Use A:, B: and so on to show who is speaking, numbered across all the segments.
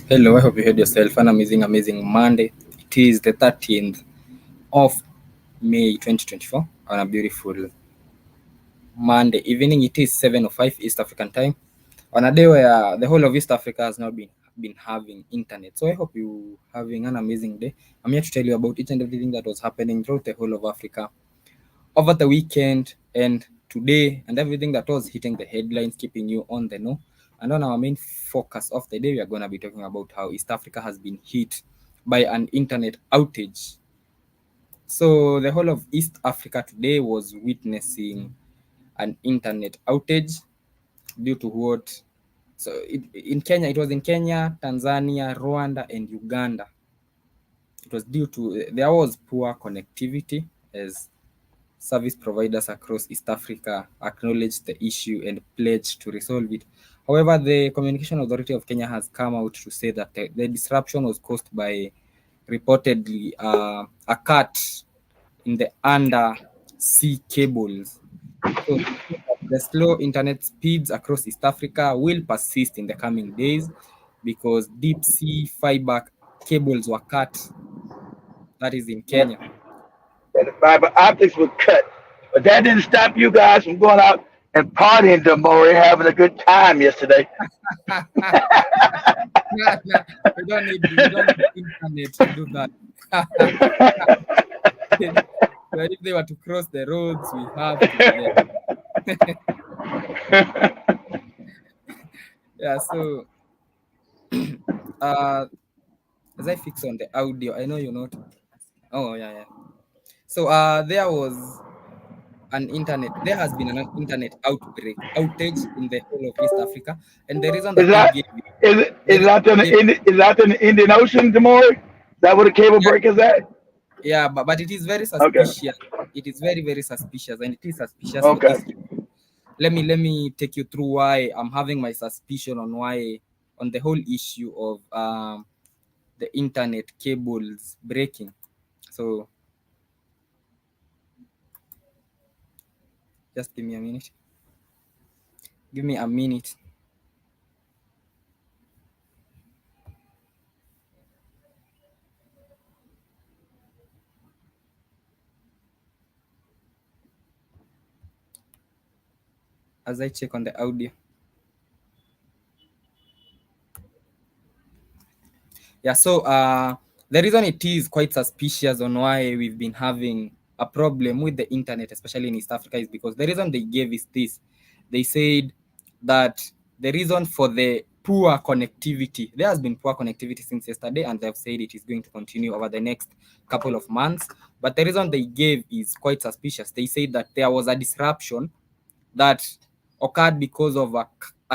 A: Hello, I hope you had yourself an amazing Monday. It is the 13th of May 2024 on a beautiful Monday evening. It is 7:05 East African time on a day where the whole of East Africa has now been having internet. So I hope you having an amazing day. I'm here to tell you about each and everything that was happening throughout the whole of Africa over the weekend and today, and everything that was hitting the headlines, keeping you on the know. And on our main focus of the day, we are going to be talking about how East Africa has been hit by an internet outage. So the whole of East Africa today was witnessing an internet outage due to what? So in Kenya, it was in Kenya, Tanzania, Rwanda, and Uganda. It was due to there was poor connectivity as service providers across East Africa acknowledged the issue and pledged to resolve it. However, the Communication Authority of Kenya has come out to say that the disruption was caused by reportedly a cut in the undersea cables. So the slow internet speeds across East Africa will persist in the coming days because deep sea fiber cables were cut. That is in Kenya.
B: And the fiber optics was cut. But that didn't stop you guys from going out and partying tomorrow and having a good time yesterday.
A: Nah, we don't need internet to do that. But if they were to cross the roads, we have to be there. Yeah, so uh as I fix on the audio, I know you're not. Oh yeah. So there has been an internet outage in the whole of East Africa, and the reason
B: is
A: that they
B: that
A: gave
B: is it out there in the is it out there in the Indian Ocean tomorrow? Is that where the cable
A: yeah,
B: break is at?
A: yeah, but it is very
B: Okay.
A: suspicious. It is very suspicious, and it is suspicious for
B: Okay.
A: this. Let me take you through why I'm having my suspicion on the whole issue of the internet cables breaking. So just give me a minute. Give me a minute. As I check on the audio. Yeah, so the reason it is quite suspicious on why we've been having a problem with the internet, especially in East Africa, is because the reason they gave is this. They said that the reason for the poor connectivity, there has been poor connectivity since yesterday, and they've said it is going to continue over the next couple of months. But the reason they gave is quite suspicious. They said that there was a disruption that occurred because of a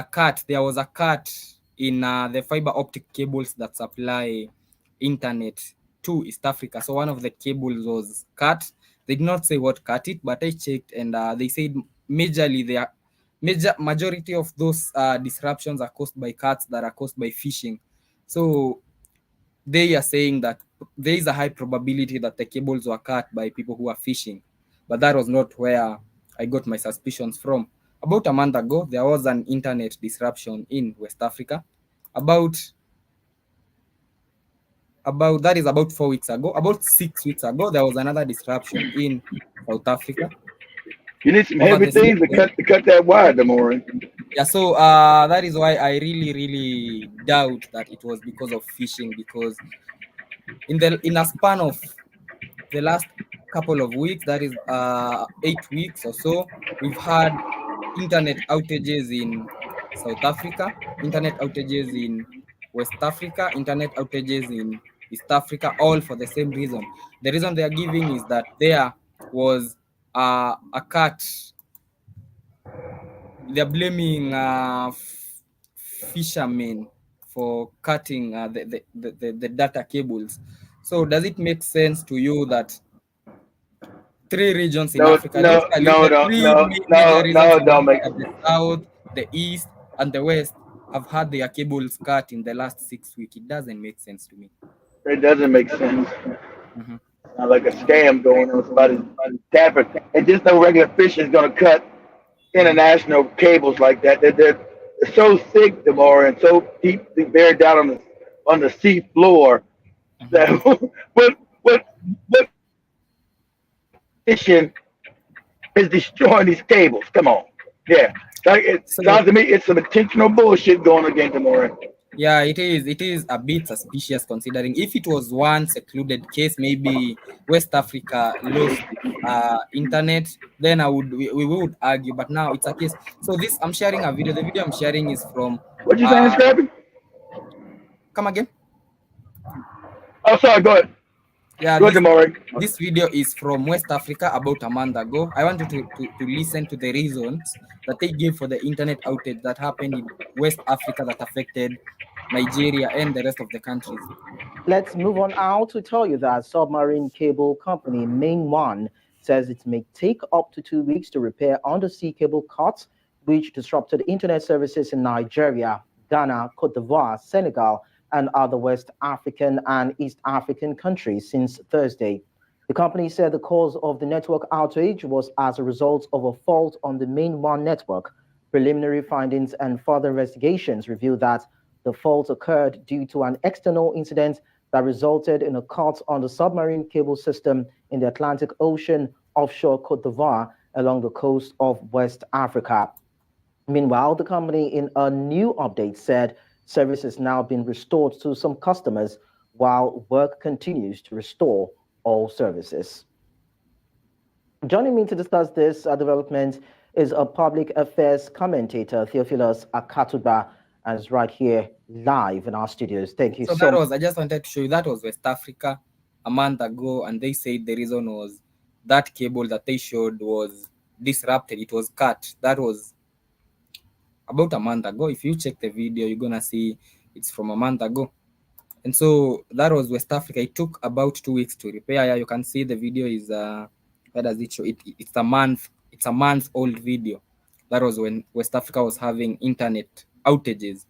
A: cut. There was a cut in the fiber optic cables that supply internet to East Africa. So one of the cables was cut. They did not say what cut it, but I checked, and they said majority of those disruptions are caused by cuts that are caused by fishing. So they are saying that there is a high probability that the cables were cut by people who are fishing, but that was not where I got my suspicions from. About a month ago, there was an internet disruption in West Africa. About that is about 4 weeks ago. About 6 weeks ago, there was another disruption in South Africa
B: You need some
A: over
B: heavy
A: the same.
B: things to cut that wire tomorrow.
A: Yeah, so that is why I really doubt that it was because of fishing, because in a span of the last couple of weeks, that is 8 weeks or so, we've had internet outages in South Africa, internet outages in West Africa, internet outages in East Africa, all for the same reason. The reason they are giving is that there was a cut. They're blaming fishermen for cutting the data cables. So does it make sense to you that three regions in
B: No,
A: Africa,
B: no,
A: literally
B: no,
A: the
B: no,
A: three
B: no,
A: major
B: no,
A: regions
B: no,
A: in
B: don't make
A: Africa, the South, the East, and the West, have had their cables cut in the last 6 weeks? It doesn't make sense to me.
B: it doesn't make sense.
A: Mhm.
B: Sound like a scam going on. Somebody tapping, and just no regular fish is gonna cut
A: Mhm.
B: international cables like that. They're so thick, Demore, and so deeply buried down on the sea floor
A: Mhm.
B: that what mission is destroying these cables? Come on, yeah. Like it
A: So
B: sounds to me, it's some intentional bullshit going against Demore.
A: yeah, it is a bit suspicious considering if it was one secluded case, maybe West Africa lost internet, then we would argue. But now it's a case. So this I'm sharing a video. The video I'm sharing is from
B: What you saying,
A: uh
B: Scrappy?
A: come again.
B: Oh, sorry. Go ahead.
A: Yeah,
B: Go ahead, Demore.
A: this video is from West Africa about a month ago. I want you to listen to the reasons that they gave for the internet outage that happened in West Africa that affected Nigeria and the rest of the countries.
C: Let's move on now to tell you that submarine cable company Main One says it may take up to 2 weeks to repair undersea cable cuts, which disrupted internet services in Nigeria, Ghana, Cote d'Ivoire, Senegal, and other West African and East African countries since Thursday. The company said the cause of the network outage was as a result of a fault on the Main One network. Preliminary findings and further investigations reveal that the fault occurred due to an external incident that resulted in a cut on the submarine cable system in the Atlantic Ocean offshore Cote d'Ivoire along the coast of West Africa. Meanwhile, the company in a new update said service has now been restored to some customers while work continues to restore all services. Joining me to discuss this development is a public affairs commentator, Theophilus Akatuba, and is right here live in our studios. Thank you
A: So
C: so much.
A: I just wanted to show you that was West Africa a month ago, and they said the reason was that cable that they showed was disrupted. It was cut. That was about a month ago. If you check the video, you're gonna see it's from a month ago. And so that was West Africa. It took about 2 weeks to repair. Yeah, you can see the video is where does it show? It's a month. It's a month old video. That was when West Africa was having internet outages.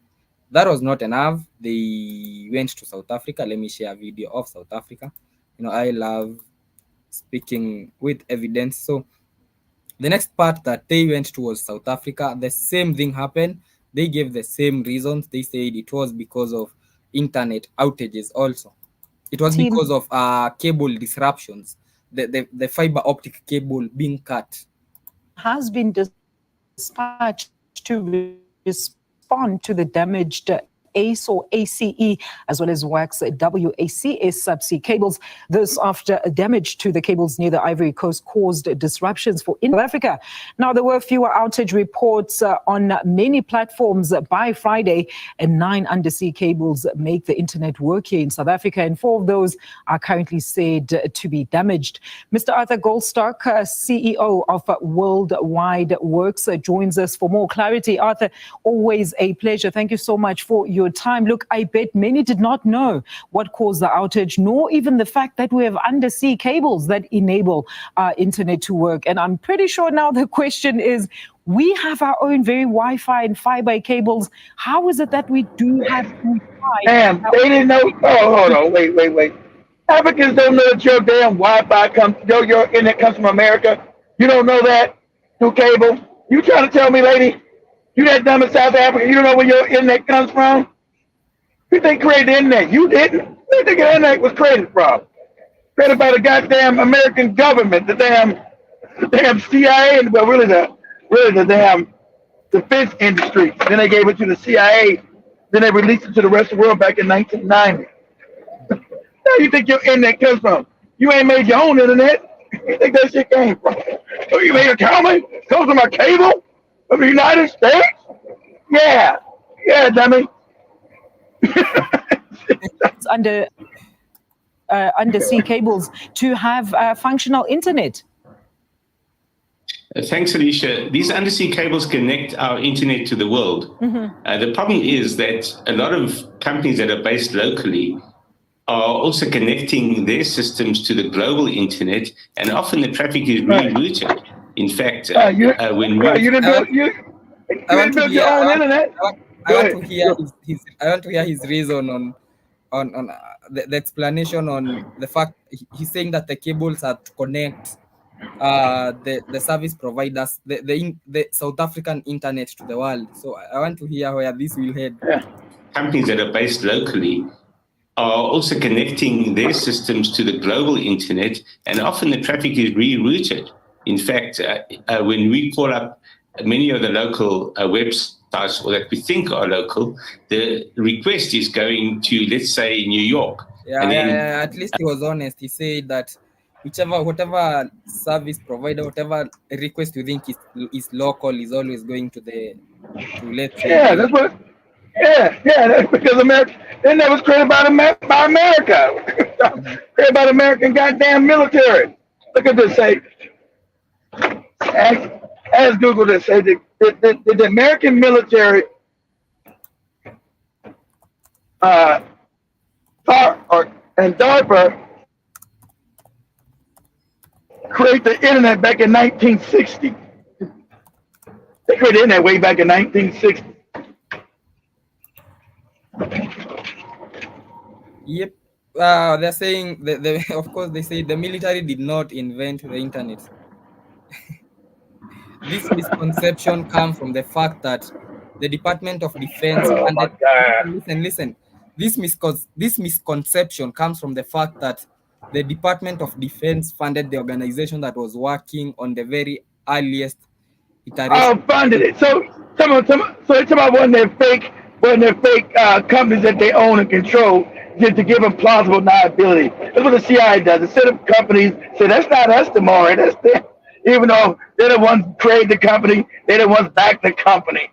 A: That was not enough. They went to South Africa. Let me share a video of South Africa. I love speaking with evidence. So the next part that they went to was South Africa. The same thing happened. They gave the same reasons. They said it was because of internet outages also. It was because of cable disruptions, the fiber optic cable being cut.
D: Has been dispatched to respond to the damaged ACE or ACE, as well as WACS WACS subsea cables. This after damage to the cables near the Ivory Coast caused disruptions for in South Africa. Now, there were fewer outage reports on many platforms by Friday, and 9 undersea cables make the internet work here in South Africa, and 4 of those are currently said to be damaged. Mr. Arthur Goldstock, CEO of Worldwide Works, joins us for more clarity. Arthur, always a pleasure. Thank you so much for your time. Look, I bet many did not know what caused the outage, nor even the fact that we have undersea cables that enable our internet to work. And I'm pretty sure now the question is, we have our own very Wi-Fi and fiber cables. How is it that we do have Wi-Fi?
B: Damn, they didn't know. Oh, hold on. Wait. Africans don't know that your damn Wi-Fi comes, your internet comes from America. You don't know that through cable. You trying to tell me, lady, you that dumb in South Africa, you don't know where your internet comes from? You think created the internet? You didn't. Where think the internet was created from? Created by the goddamn American government, the damn CIA, and well, really the damn defense industry. Then they gave it to the CIA. Then they released it to the rest of the world back in 1990. Where you think your internet comes from? You ain't made your own internet. You think that shit came from? So you mean to tell me it comes from a cable of the United States? Yeah, dummy.
D: It's undersea cables to have functional internet.
E: Thanks, Alicia. These undersea cables connect our internet to the world. The problem is that a lot of companies that are based locally are also connecting their systems to the global internet, and often the traffic is rerouted. In fact, when
B: you didn't build your own internet.
A: I want to hear his reason on the explanation on the fact he's saying that the cables are to connect the service providers, the South African internet to the world. So I want to hear where this will head.
B: Yeah.
E: Companies that are based locally are also connecting their systems to the global internet, and often the traffic is rerouted. In fact, when we call up many of the local websites, or that we think are local, the request is going to, let's say, New York.
A: Yeah, at least he was honest. He said that whatever service provider, whatever request you think is local, is always going to let's say
B: Yeah, that's what. Yeah, that's because America. Then that was created by America. Created by the American goddamn military. Look at this. Say, as Google this. Say the American military, and DARPA created the internet back in 1960. They created the internet way back in 1960.
A: Yep. They're saying of course they say the military did not invent the internet. This misconception comes from the fact that the Department of Defense
B: Oh my God.
A: listen. This misconception comes from the fact that the Department of Defense funded the organization that was working on the very earliest iteration.
B: Funded it. So it's about one of their fake companies that they own and control, just to give them plausible deniability. That's what the CIA does. Instead of companies say that's not us tomorrow, that's them. Even though they're the ones who created the company, they're the ones back the company.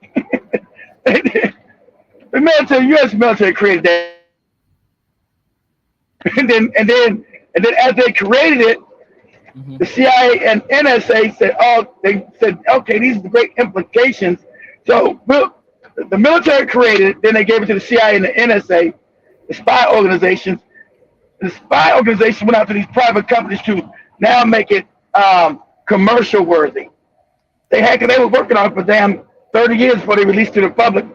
B: The military, U.S. military created that, and then as they created it, the CIA and NSA said, okay, these are the great implications. So the military created it, then they gave it to the CIA and the NSA, the spy organizations. The spy organization went out to these private companies to now make it commercial worthy. They were working on it for damn 30 years before they released to the public.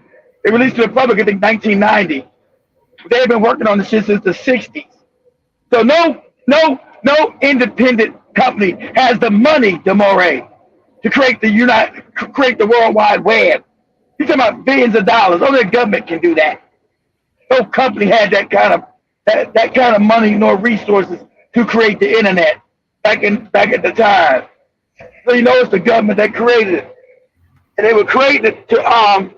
B: They released to the public, I think, 1990. They had been working on this shit since the 60s. So no independent company has the money, DeMore, to create the World Wide Web. You're talking about billions of dollars. Only the government can do that. No company had that kind of money nor resources to create the internet back at the time. So it's the government that created it, and they were created to of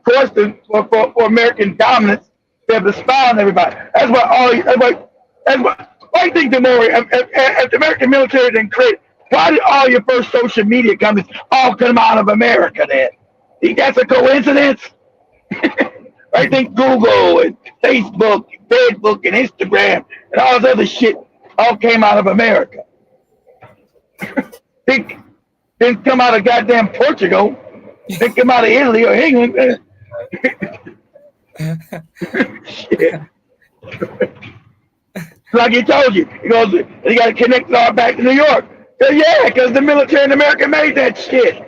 B: course for American dominance, to be able to spy on everybody. That's why I think if the American military didn't create, why did all your first social media companies all come out of America then? Think that's a coincidence? I think Google and Facebook, and Instagram, and all this other shit all came out of America. Didn't come out of goddamn Portugal. Didn't come out of Italy or England. Shit. Like he told you, he goes, you got to connect it all back to New York. So yeah, because the military in America made that shit.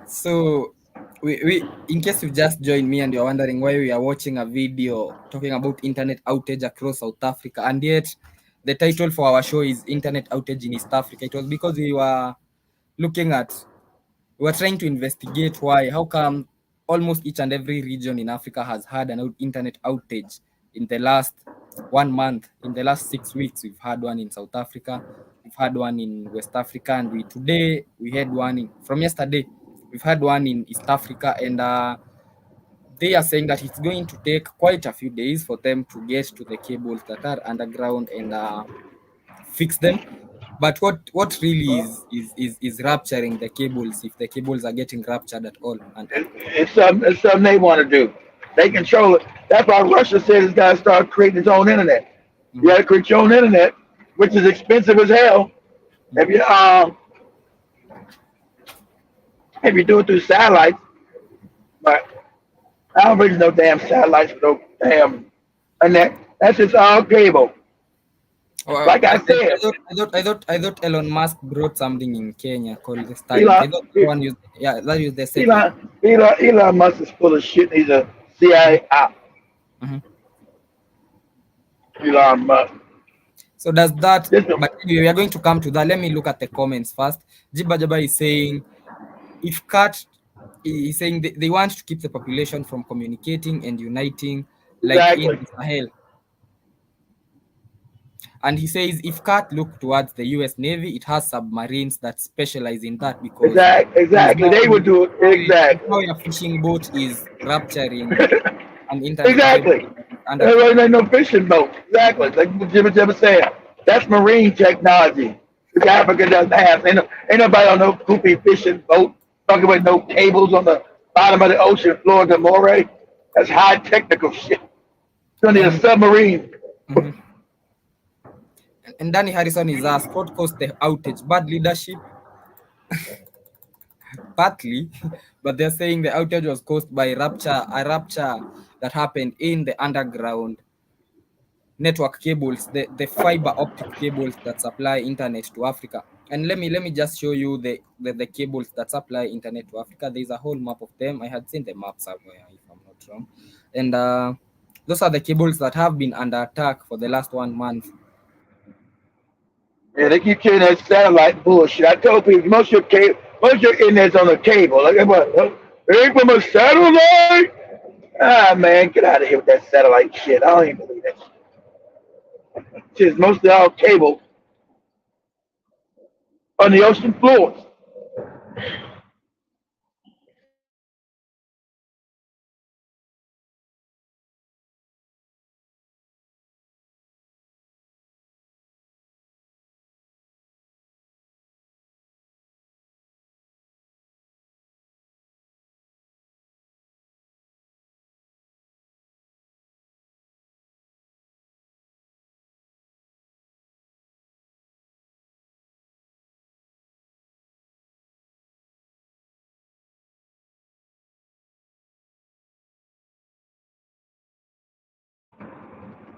A: So we in case you just joined me and you're wondering why we are watching a video talking about internet outage across South Africa, and yet the title for our show is Internet Outage in East Africa, it was because we were trying to investigate how come almost each and every region in Africa has had an internet outage in the last 1 month. In the last 6 weeks, we've had one in South Africa, we've had one in West Africa, and today we had one from yesterday. We've had one in East Africa, and they are saying that it's going to take quite a few days for them to get to the cables that are underground and fix them. But what really is rupturing the cables, if the cables are getting ruptured at all? And
B: it's something they want to do. They control it. That's why Russia said it's got to start creating its own internet. Mm-hmm. You got to create your own internet, which is expensive as hell. Mm-hmm. If you do it through satellites, but I don't really know damn satellites for no damn internet. That's just all cable.
A: Well,
B: like I said,
A: I thought Elon Musk brought something in Kenya called the Starlink. That used the same.
B: Elon Musk is full of shit. He's a CIA op.
A: Mm-hmm.
B: Elon Musk.
A: So does that,
B: This,
A: but anyway, we are going to come to that. Let me look at the comments first. Jiba Jaba is saying, if cut, he's saying they want to keep the population from communicating and uniting like in
B: exactly.
A: the Sahel. And he says, if cut look towards the US Navy, it has submarines that specialize in that because
B: Exactly. They would do it.
A: now
B: Exactly.
A: a fishing boat is rapturing an internet cable
B: Exactly.
A: under.
B: There ain't no fishing boat. Exactly. Like what Jimmy Jimmy said. That's marine technology, which Africa doesn't have. Ain't nobody on no goofy fishing boat talking about no cables on the bottom of the ocean floor of the moray. That's high technical shit. You need a
A: And
B: submarine.
A: mhm. And Danny Harrison is asked, what caused the outage? Bad leadership, partly, but they're saying the outage was caused by a rupture that happened in the underground network cables, the fiber optic cables that supply internet to Africa. And let me just show you the cables that supply internet to Africa. There's a whole map of them. I had seen the map somewhere, if I'm not wrong. And those are the cables that have been under attack for the last 1 month.
B: Yeah, they keep carrying that satellite bullshit. I told people most of your internet's on the cable. Like what? It ain't from a satellite. Ah man, get out of here with that satellite shit. I don't even believe that shit. It's mostly all cable on the ocean floors.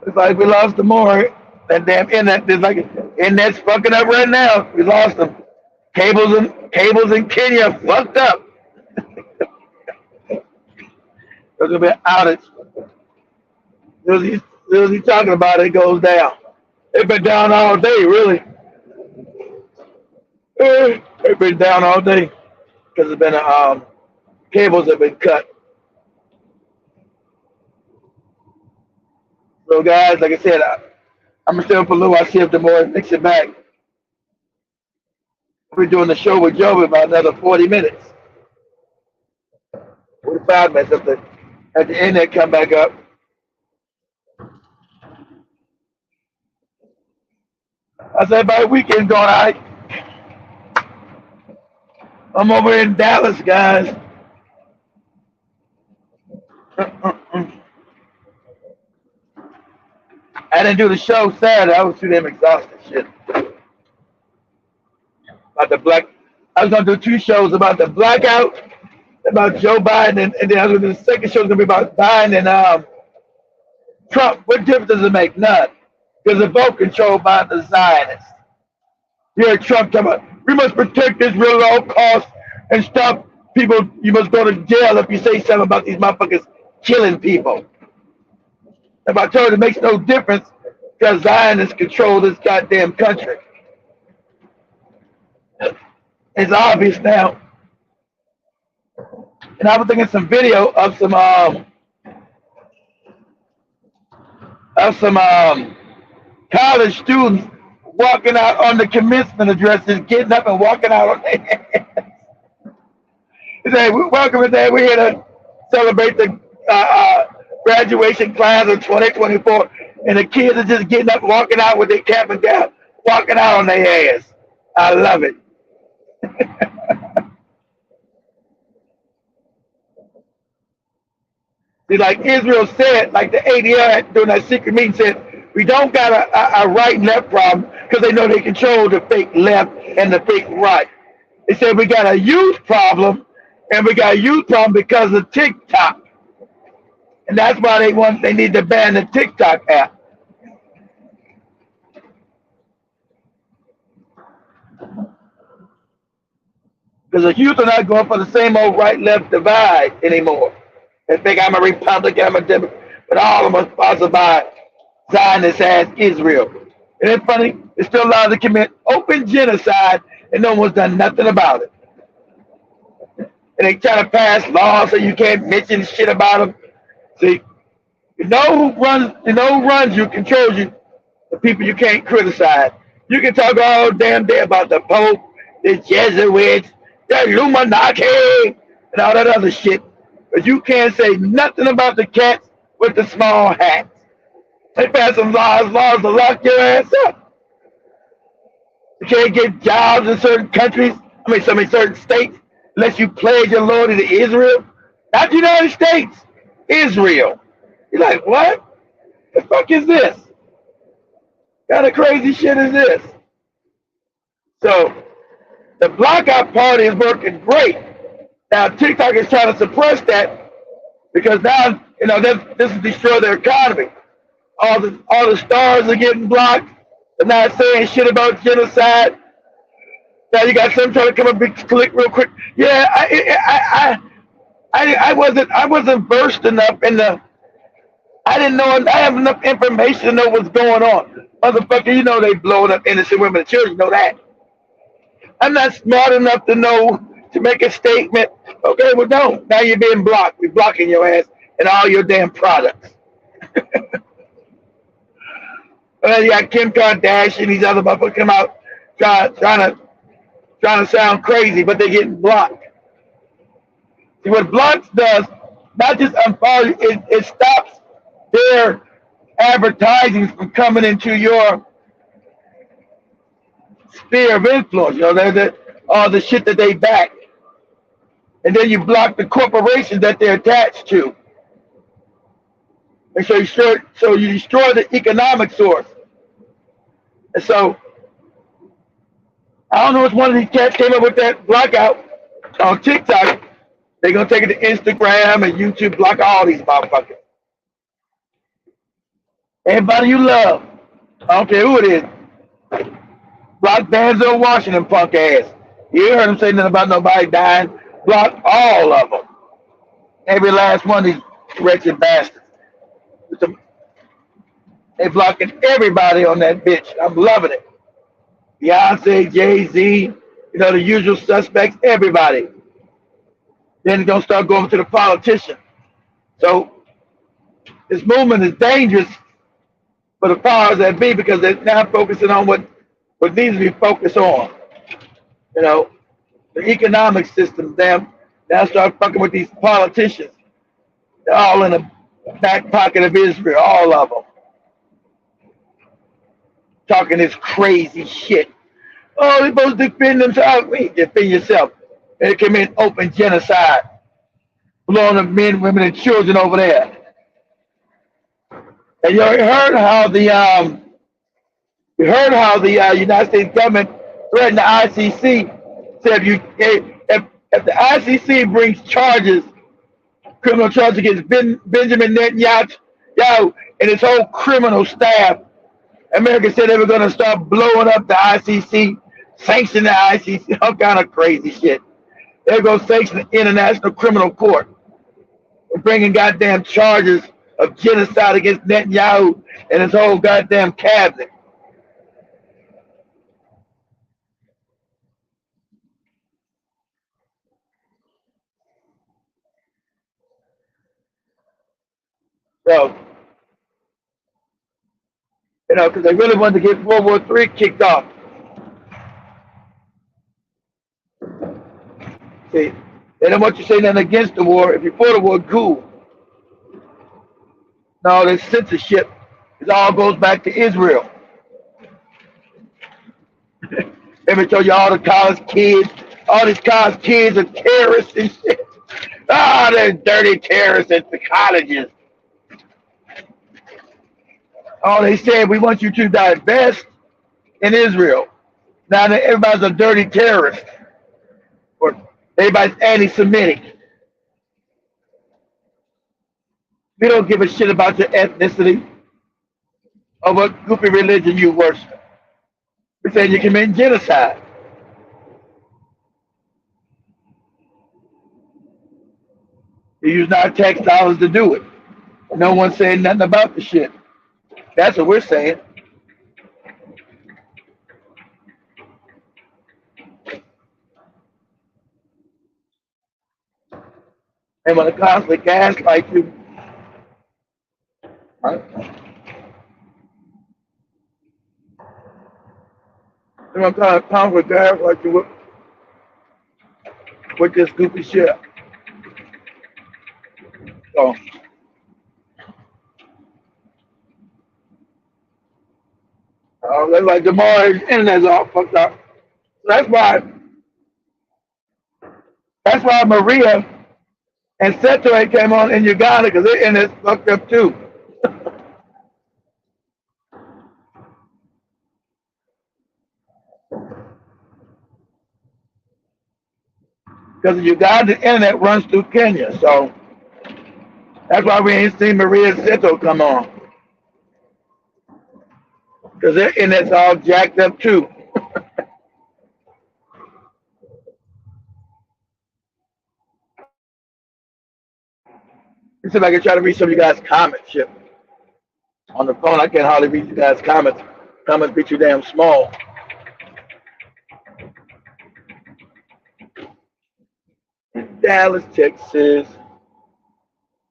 B: It's like we lost the more. That damn internet is like internet's fucking up right now. We lost them. Cables in Kenya fucked up. There's gonna be an outage. As soon as he's talking about it, it goes down. It's been down all day, really. It's been down all day because it's been cables have been cut. So guys, like I said, I'm still for Lou. I see if the more mix it back. We're doing the show with Joe in about another 40 minutes. 45 minutes at the end, they come back up. I said, by the weekend going, I'm over in Dallas, guys. I didn't do the show Saturday. I was too damn exhausted. Shit. About the black. I was gonna do 2 shows about the blackout, about Joe Biden, and then I was gonna do the second show is gonna be about Biden and Trump. What difference does it make? None. Because they're both controlled by the Zionists. You hear Trump talking about we must protect Israel at all costs and stop people. You must go to jail if you say something about these motherfuckers killing people. If I told you it makes no difference because Zionists control this goddamn country. It's obvious now. And I was thinking some video of some college students walking out on the commencement addresses, getting up and walking out on their hands. They say, welcome today. We're here to celebrate the graduation class of 2024. And the kids are just getting up, walking out with their cap and gown, walking out on their ass. I love it. See, like Israel said, like the ADL during that secret meeting said, we don't got a right and left problem because they know they control the fake left and the fake right. They said we got a youth problem, and we got a youth problem because of TikTok. And that's why they need to ban the TikTok app. Because the youth are not going for the same old right-left divide anymore. They think I'm a Republican, I'm a Democrat, but all of them are sponsored by Zionist ass Israel. And it's funny, it's still allowed to commit open genocide and no one's done nothing about it. And they try to pass laws so you can't mention shit about them. See, who runs you, controls you, the people you can't criticize. You can talk all damn day about the Pope, the Jesuits, the Illuminati, and all that other shit. But you can't say nothing about the cats with the small hats. They pass some laws to lock your ass up. You can't get jobs in certain countries, certain states, unless you pledge your loyalty to Israel. Not the United States, Israel. You're like, what? The fuck is this? What kind of crazy shit is this? So, the blackout party is working great. Now, TikTok is trying to suppress that because now, this has destroyed their economy. All the stars are getting blocked. They're not saying shit about genocide. Now you got some trying to come up and click real quick. Yeah, I wasn't versed enough in the. I didn't know. I have enough information to know what's going on. Motherfucker, you know they blowing up innocent women and children. You know that. I'm not smart enough to know to make a statement. Okay, well, no. Now you're being blocked. We're blocking your ass and all your damn products. You got Kim Kardashian, these other motherfuckers come out trying to sound crazy, but they're getting blocked. See, what blocks does, not just unfollow you, it stops their advertising from coming into your sphere of influence. All the shit that they back. And then you block the corporations that they're attached to. And so you destroy the economic source. And so, I don't know if one of these cats came up with that blackout on TikTok. They're going to take it to Instagram and YouTube, block all these motherfuckers. Everybody you love, I don't care who it is, block Denzel Washington punk ass. You heard him say nothing about nobody dying. Block all of them. Every last one of these wretched bastards. They blocking everybody on that bitch. I'm loving it. Beyonce, Jay-Z, the usual suspects, everybody. Then it's going to start going to the politicians. So this movement is dangerous for the powers that be because they're now focusing on what needs to be focused on. The economic system, now start fucking with these politicians. They're all in the back pocket of Israel, all of them. Talking this crazy shit. Oh, they're supposed to defend themselves. Defend yourself. They commit open genocide. Blowing up men, women, and children over there. And you heard how the United States government threatened the ICC. Said if the ICC brings criminal charges against Benjamin Netanyahu and his whole criminal staff, America said they were going to start blowing up the ICC, sanction the ICC, all kind of crazy shit. They're going to sanction the International Criminal Court. We're bringing goddamn charges of genocide against Netanyahu and his whole goddamn cabinet. So, because they really wanted to get World War III kicked off. See, they don't want you to say nothing against the war. If you're for the war, cool. No, this censorship, it all goes back to Israel. Let me tell you, all these college kids are terrorists and shit. They're dirty terrorists at the colleges. Oh, they said we want you to divest in Israel. Now that everybody's a dirty terrorist. Or everybody's anti-Semitic. We don't give a shit about your ethnicity or what goofy religion you worship. We're saying you're committing genocide. You're using our tax dollars to do it. No one's saying nothing about the shit. That's what we're saying. They want to constantly gaslight you. Right? They want to constantly gaslight you with this goofy shit. So, they're like, the more his internet's all fucked up. That's why Maria and Seto came on in Uganda, because their internet's fucked up too. Because the Uganda internet runs through Kenya, so that's why we ain't seen Maria and Seto come on. Because their internet's all jacked up too. Let's see if I can try to read some of you guys' comments. Shit. On the phone, I can't hardly read you guys' comments. Comments be too damn small. Dallas, Texas.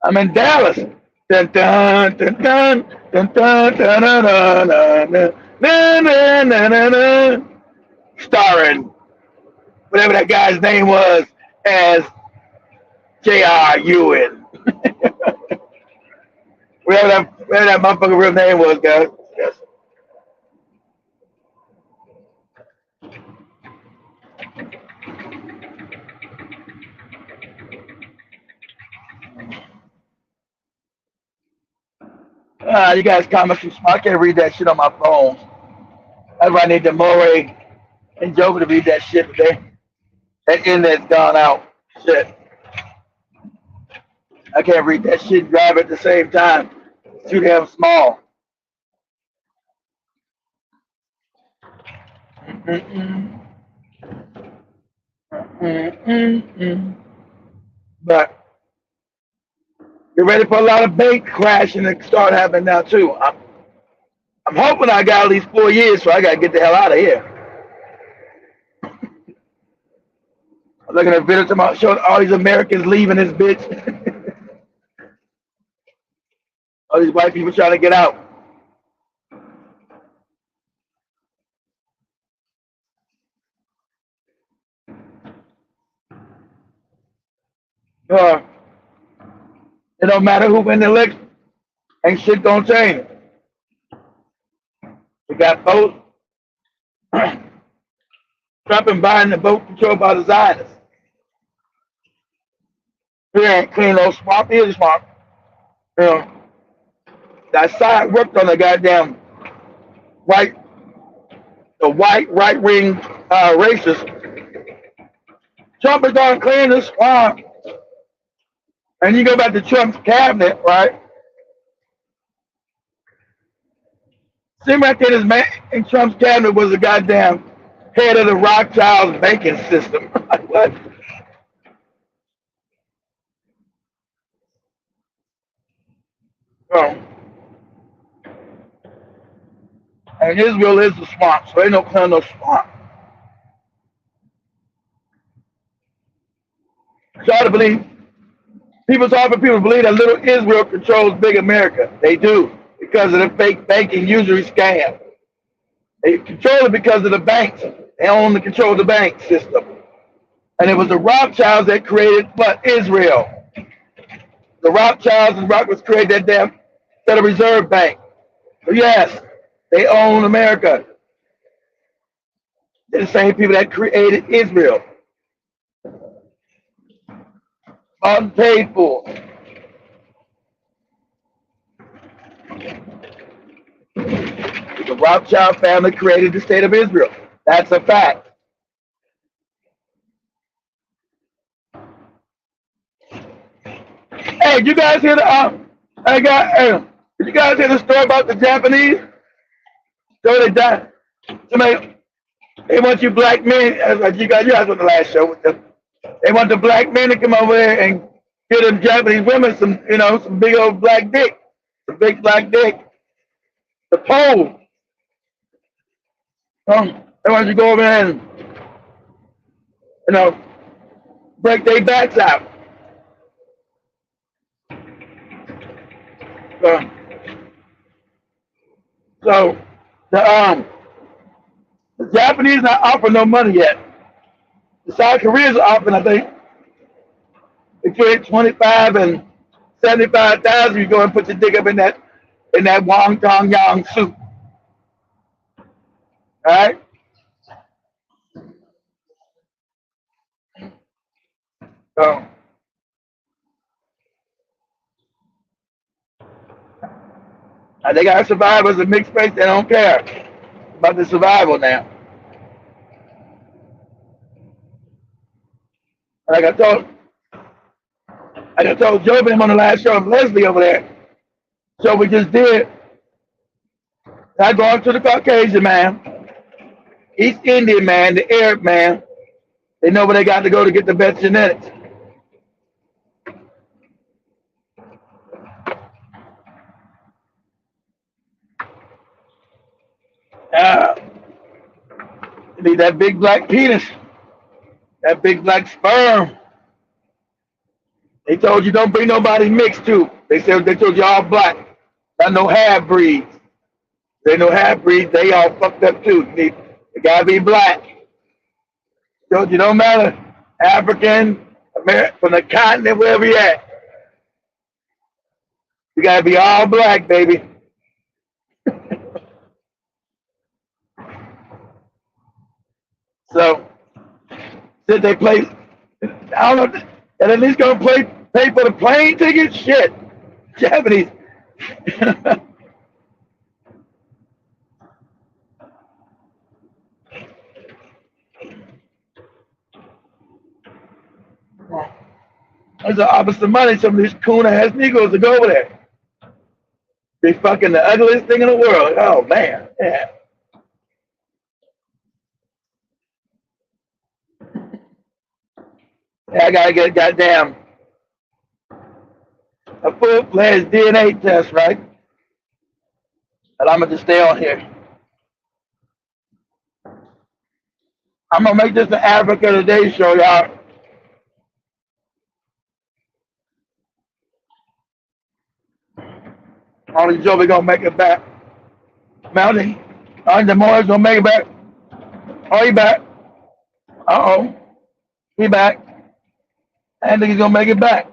B: I'm in Dallas. Dun dun dun dun dun dun dun dun dun dun dun dun dun. Starring whatever that guy's name was as J.R. Ewing. whatever that motherfucker real name was, guys. Yes. You guys comments too smart. I can't read that shit on my phone. That's why I need the Moray and Joker to read that shit today. That internet's gone out. Shit. I can't read that shit and drive at the same time. It's too damn small. Mm-mm. Mm-mm. But you're ready for a lot of bank crashing to start happening now too. I'm hoping I got at least 4 years, so I gotta get the hell out of here. I'm looking at a video about showing all these Americans leaving this bitch. All these white people trying to get out. It don't matter who win the election. Ain't shit gonna change. We got both Trump and Biden are both controlled by the Zionists. He ain't clean no swamp. He is swamp. You know, that side worked on the goddamn white right wing racist. Trump is gonna clean the swamp. And you go back to Trump's cabinet, right? Seemed like that his man in Trump's cabinet was the goddamn head of the Rothschild's banking system. Like, what? Oh. And Israel is the swamp, so ain't no clearing no swamp. It's hard to believe. It's hard for people to believe that little Israel controls big America. They do, because of the fake banking usury scam. They control it because of the banks. They own and control the bank system. And it was the Rothschilds that created what? Israel. The Rothschilds and Rockefellers created that damn Federal Reserve Bank. So yes, they own America. They're the same people that created Israel. Bought and paid for. The Rothschild family created the state of Israel. That's a fact. Hey, you guys hear the did you guys hear the story about the Japanese? So they died. Somebody, they want you black men, as you guys on the last show with them. They want the black men to come over there and give them Japanese women some big old black dick. Some big black dick. The pole. They want you to go over there and, break their backs out. So the Japanese not offering no money yet. The South Koreans are offering, I think, between 25 and 75,000. You go and put your dick up in that Wong Tong Yang suit. All right. So they got survivors of mixed race. They don't care about the survival now. Like I told Joe him on the last show of Leslie over there. So we just did. I go up to the Caucasian man, East Indian man, the Arab man. They know where they got to go to get the best genetics. You need that big black penis, that big black sperm. They told you don't bring nobody mixed too. They told you all black, not no half breeds. They no half breeds. They all fucked up too. They gotta be black. Told you don't matter, African, American, from the continent, wherever you at. You gotta be all black, baby. So, did they play? I don't know. And at least gonna pay for the plane ticket? Shit, Japanese. There's an opposite money. Some of these coon ass Negroes to go over there. They fucking the ugliest thing in the world. Oh man, yeah. I gotta get goddamn a full-fledged DNA test, right? And I'm gonna just stay on here. I'm gonna make this an Africa Today show, y'all. Only Joey gonna make it back. Mountie, the Morris gonna make it back. Oh, he back. Uh-oh. He back. I think he's gonna make it back.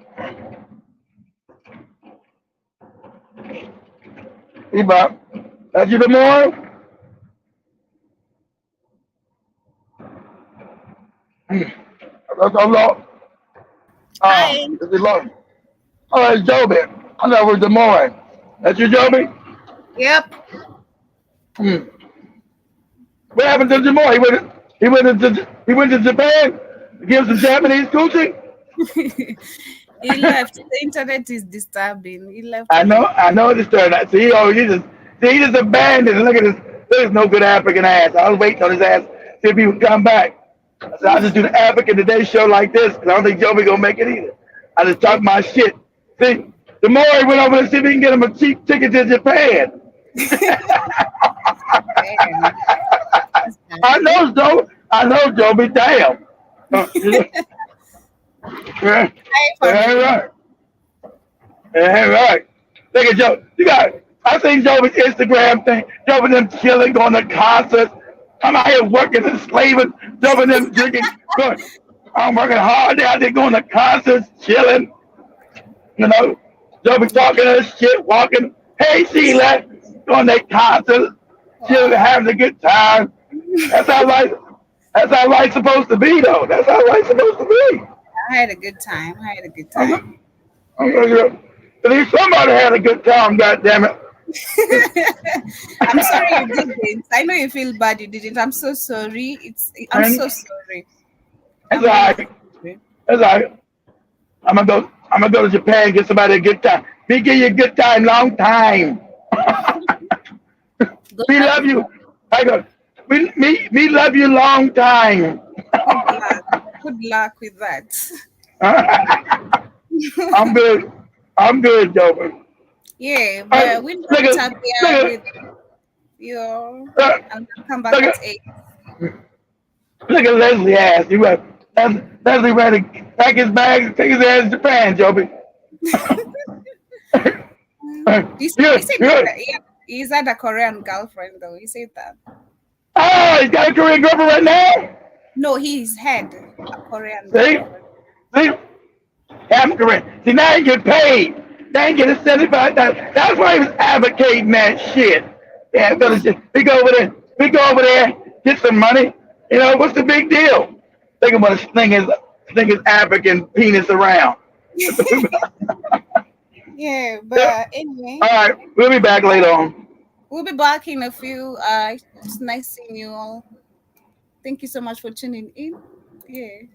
B: He back. That's you, the Morris? That's a lot.
F: Hi.
B: This is long. Oh, that's Joby. I know it was the Morris. That's you, Joby?
F: Yep.
B: What happened to Jamal? He went to Japan to give some Japanese coochie?
F: He left. The internet is disturbing. He left.
B: I know it's turned out. See, he just abandoned. Look at this. There's no good African ass. I was waiting on his ass see if he would come back. So I'll just do the African Today show like this because I don't think Joby gonna make it either. I just talk my shit. See, the more he went over to see if he can get him a cheap ticket to Japan. I know, Joby. Damn. Yeah. Right. Right. Look at Joe. I seen Joby's Instagram thing. Joby them chilling, going to concerts. I'm out here working and slaving. Joby them drinking. I'm working hard out there, going to concerts, chilling. You know, Joby talking that shit, walking. Hey, Sheila, going to concerts, chilling, having a good time. That's how life's supposed to be, though. That's how life's supposed to be.
F: I had a good time.
B: At least somebody had a good time, goddammit.
F: I'm sorry you didn't. I know you feel bad you didn't. I'm so sorry. I'm so sorry.
B: That's all right. That's all right. I'm gonna go to Japan and get somebody a good time. Me give you a good time, long time. We love you. I go. Me love you long time.
F: Good luck with that.
B: I'm good, Joby.
F: Yeah, but we'll not up here with you. I'm gonna come back at 8.
B: Look at Leslie ass. Leslie ready to pack his bags and take his ass to Japan, Joby.
F: He said
B: Good.
F: he's had a Korean girlfriend though. He said that.
B: Oh, he's got a Korean girlfriend right now.
F: No, he's had a Korean
B: See,
F: girlfriend.
B: see, half Korean. See, now he get paid. Now he get 75,000. That's why he was advocating that shit. Yeah, fellas, we go over there. We go over there, get some money. You know, what's the big deal? Think about sling his African penis around.
F: Yeah, but anyway,
B: All right, we'll be back later on.
F: we'll be back in a few. It's nice seeing you all. Thank you so much for tuning in. Yeah.